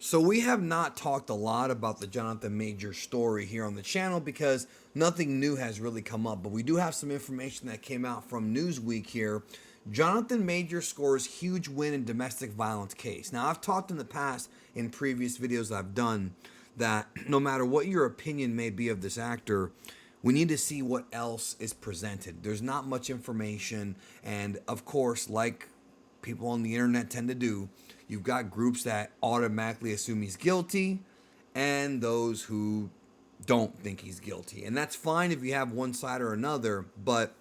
So we have not talked a lot about the Jonathan Major story here on the channel because nothing new has really come up, but we do have some information that came out from Newsweek here. Jonathan Major scores huge win in domestic violence case. Now, I've talked in the past in previous videos I've done that no matter what your opinion may be of this actor, we need to see what else is presented. There's not much information, and of course, like people on the internet tend to do, you've got groups that automatically assume he's guilty and those who don't think he's guilty. And that's fine if you have one side or another, but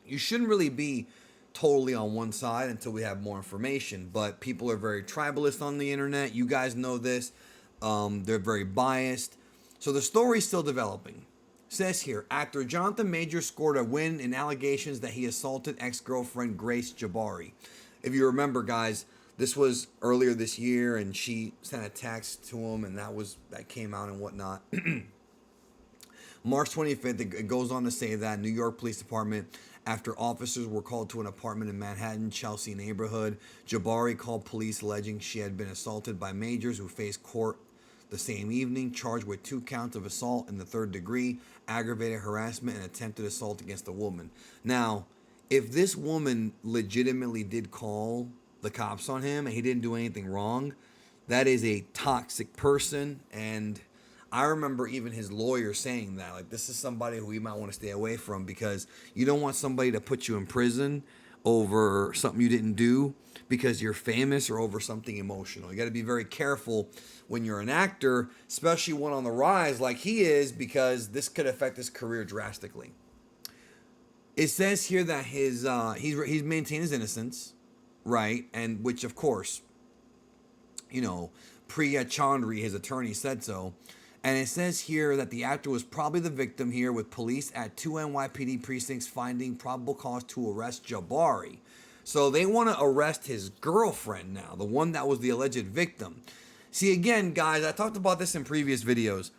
you shouldn't really be totally on one side until we have more information. But people are very tribalist on the internet. You guys know this. They're very biased. So the story's still developing. Says here, actor Jonathan Major scored a win in allegations that he assaulted ex-girlfriend Grace Jabbari. If you remember, guys, this was earlier this year, and she sent a text to him, and that came out and whatnot. March 25th, it goes on to say that New York Police Department, after officers were called to an apartment in Manhattan, Chelsea neighborhood, Jabbari called police alleging she had been assaulted by Majors, who faced court the same evening, charged with 2 counts of assault in the 3rd degree, aggravated harassment, and attempted assault against a woman. Now, if this woman legitimately did call the cops on him and he didn't do anything wrong, that is a toxic person. And I remember even his lawyer saying that, like, this is somebody who you might want to stay away from because you don't want somebody to put you in prison over something you didn't do because you're famous or over something emotional. You got to be very careful when you're an actor, especially one on the rise like he is, because this could affect his career drastically. It says here that he's maintained his innocence, right? And which, of course, Priya Chandri, his attorney, said so. And it says here that the actor was probably the victim here, with police at 2 NYPD precincts finding probable cause to arrest Jabbari. So they want to arrest his girlfriend now, the one that was the alleged victim. See, again, guys, I talked about this in previous videos.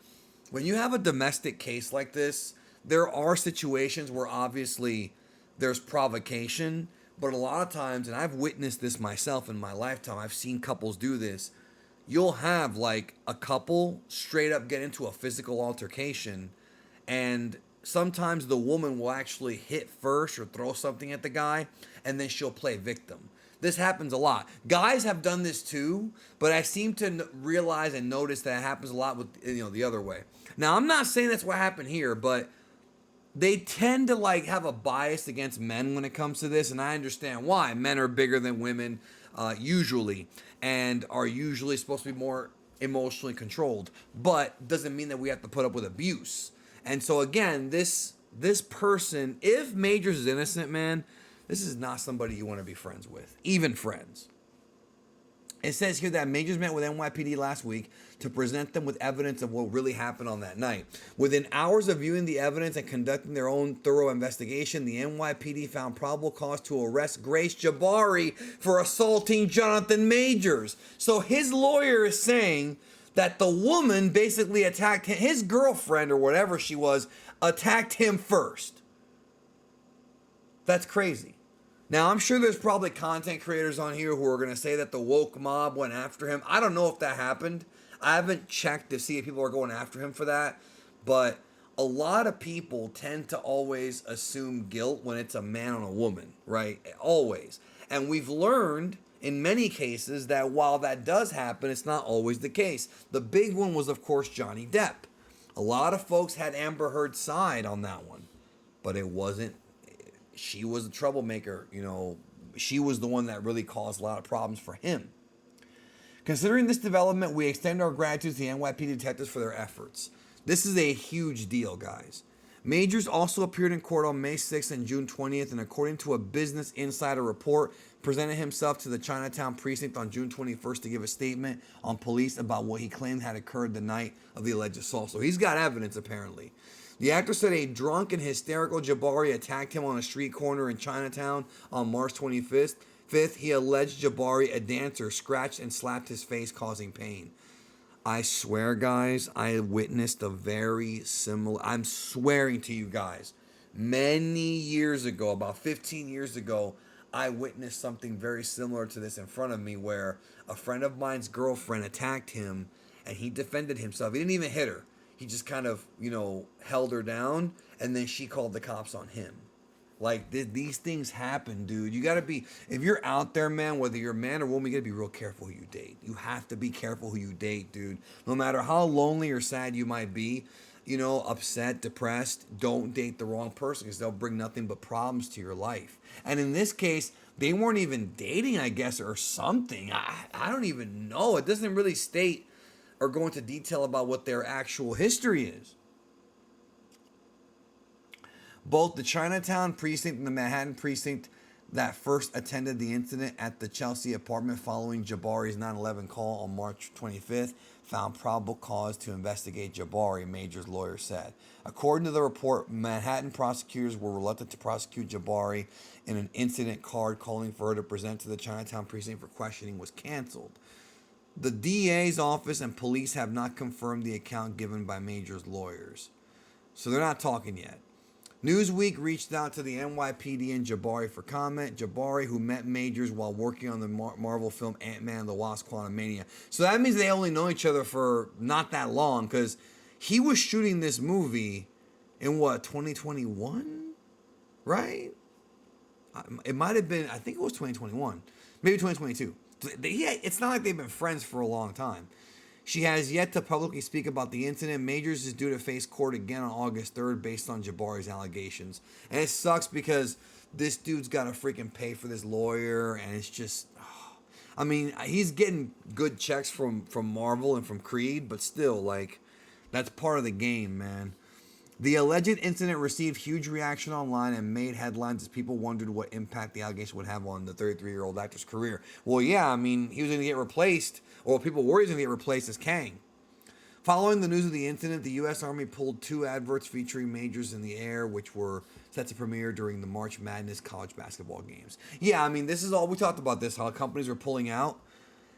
When you have a domestic case like this, there are situations where obviously there's provocation, but a lot of times, and I've witnessed this myself in my lifetime, I've seen couples do this. You'll have like a couple straight up get into a physical altercation, and sometimes the woman will actually hit first or throw something at the guy, and then she'll play victim. This happens a lot. Guys have done this too, but I seem to realize and notice that it happens a lot with the other way. Now, I'm not saying that's what happened here, but they tend to like have a bias against men when it comes to this, and I understand why. Men are bigger than women usually, and are usually supposed to be more emotionally controlled, but doesn't mean that we have to put up with abuse. And so again, this person, if Majors is innocent, man, this is not somebody you want to be friends with, even friends. It says here that Majors met with NYPD last week to present them with evidence of what really happened on that night. Within hours of viewing the evidence and conducting their own thorough investigation, the NYPD found probable cause to arrest Grace Jabbari for assaulting Jonathan Majors. So his lawyer is saying that the woman basically attacked him, his girlfriend or whatever she was, attacked him first. That's crazy. Now, I'm sure there's probably content creators on here who are going to say that the woke mob went after him. I don't know if that happened. I haven't checked to see if people are going after him for that. But a lot of people tend to always assume guilt when it's a man on a woman, right? Always. And we've learned in many cases that while that does happen, it's not always the case. The big one was, of course, Johnny Depp. A lot of folks had Amber Heard's side on that one, but it wasn't. She was a troublemaker, she was the one that really caused a lot of problems for him. Considering this development, we extend our gratitude to the NYPD detectives for their efforts. This is a huge deal, guys. Majors also appeared in court on May 6th and June 20th, and according to a Business Insider report, presented himself to the Chinatown precinct on June 21st to give a statement on police about what he claimed had occurred the night of the alleged assault. So he's got evidence, apparently. The actor said a drunk and hysterical Jabbari attacked him on a street corner in Chinatown on March 25th. He alleged Jabbari, a dancer, scratched and slapped his face, causing pain. I swear, guys, I witnessed a very similar... I'm swearing to you guys, many years ago, about 15 years ago, I witnessed something very similar to this in front of me where a friend of mine's girlfriend attacked him and he defended himself. He didn't even hit her. He just kind of, held her down, and then she called the cops on him. Like, these things happen, dude. You got to be, if you're out there, man, whether you're a man or woman, you got to be real careful who you date. You have to be careful who you date, dude. No matter how lonely or sad you might be, upset, depressed, don't date the wrong person because they'll bring nothing but problems to your life. And in this case, they weren't even dating, I guess, or something. I don't even know. It doesn't really state or go into detail about what their actual history is. Both the Chinatown precinct and the Manhattan precinct that first attended the incident at the Chelsea apartment following Jabari's 9/11 call on March 25th found probable cause to investigate Jabari, Major's lawyer said. According to the report, Manhattan prosecutors were reluctant to prosecute Jabari, and an incident card calling for her to present to the Chinatown precinct for questioning was canceled. The DA's office and police have not confirmed the account given by Major's lawyers, so they're not talking yet. Newsweek reached out to the NYPD and Jabari for comment. Jabari, who met Majors while working on the Marvel film Ant-Man and the Wasp: Quantumania. So that means they only know each other for not that long, because he was shooting this movie in 2021? Right? It might have been, I think it was 2021. Maybe 2022. It's not like they've been friends for a long time. She has yet to publicly speak about the incident. Majors is due to face court again on August 3rd based on Jabari's allegations. And it sucks because this dude's got to freaking pay for this lawyer, and it's just... I mean, he's getting good checks from Marvel and from Creed, but still, like, that's part of the game, man. The alleged incident received huge reaction online and made headlines as people wondered what impact the allegation would have on the 33-year-old actor's career. Well, yeah, I mean, he was going to get replaced, or people were going to get replaced as Kang. Following the news of the incident, the U.S. Army pulled 2 adverts featuring Majors in the air, which were set to premiere during the March Madness college basketball games. Yeah, I mean, this is all we talked about this, how companies are pulling out.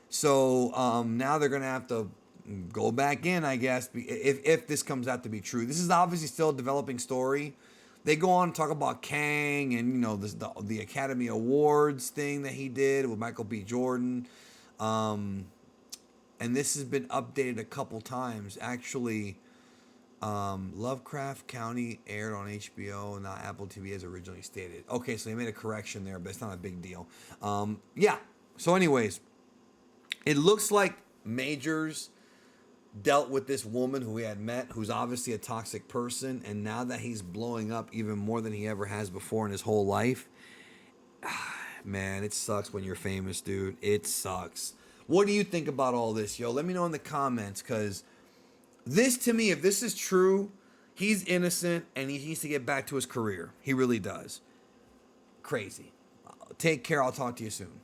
So now they're going to have to go back in, I guess, if this comes out to be true. This is obviously still a developing story. They go on to talk about Kang and, the Academy Awards thing that he did with Michael B. Jordan. And this has been updated a couple times. Actually, Lovecraft County aired on HBO, not Apple TV as originally stated. Okay, so they made a correction there, but it's not a big deal. Yeah. So anyways, it looks like Majors dealt with this woman who he had met, who's obviously a toxic person, and now that he's blowing up even more than he ever has before in his whole life, man, it sucks when you're famous, dude. It sucks. What do you think about all this, yo? Let me know in the comments, because this, to me, if this is true, he's innocent, and he needs to get back to his career. He really does. Crazy. Take care. I'll talk to you soon.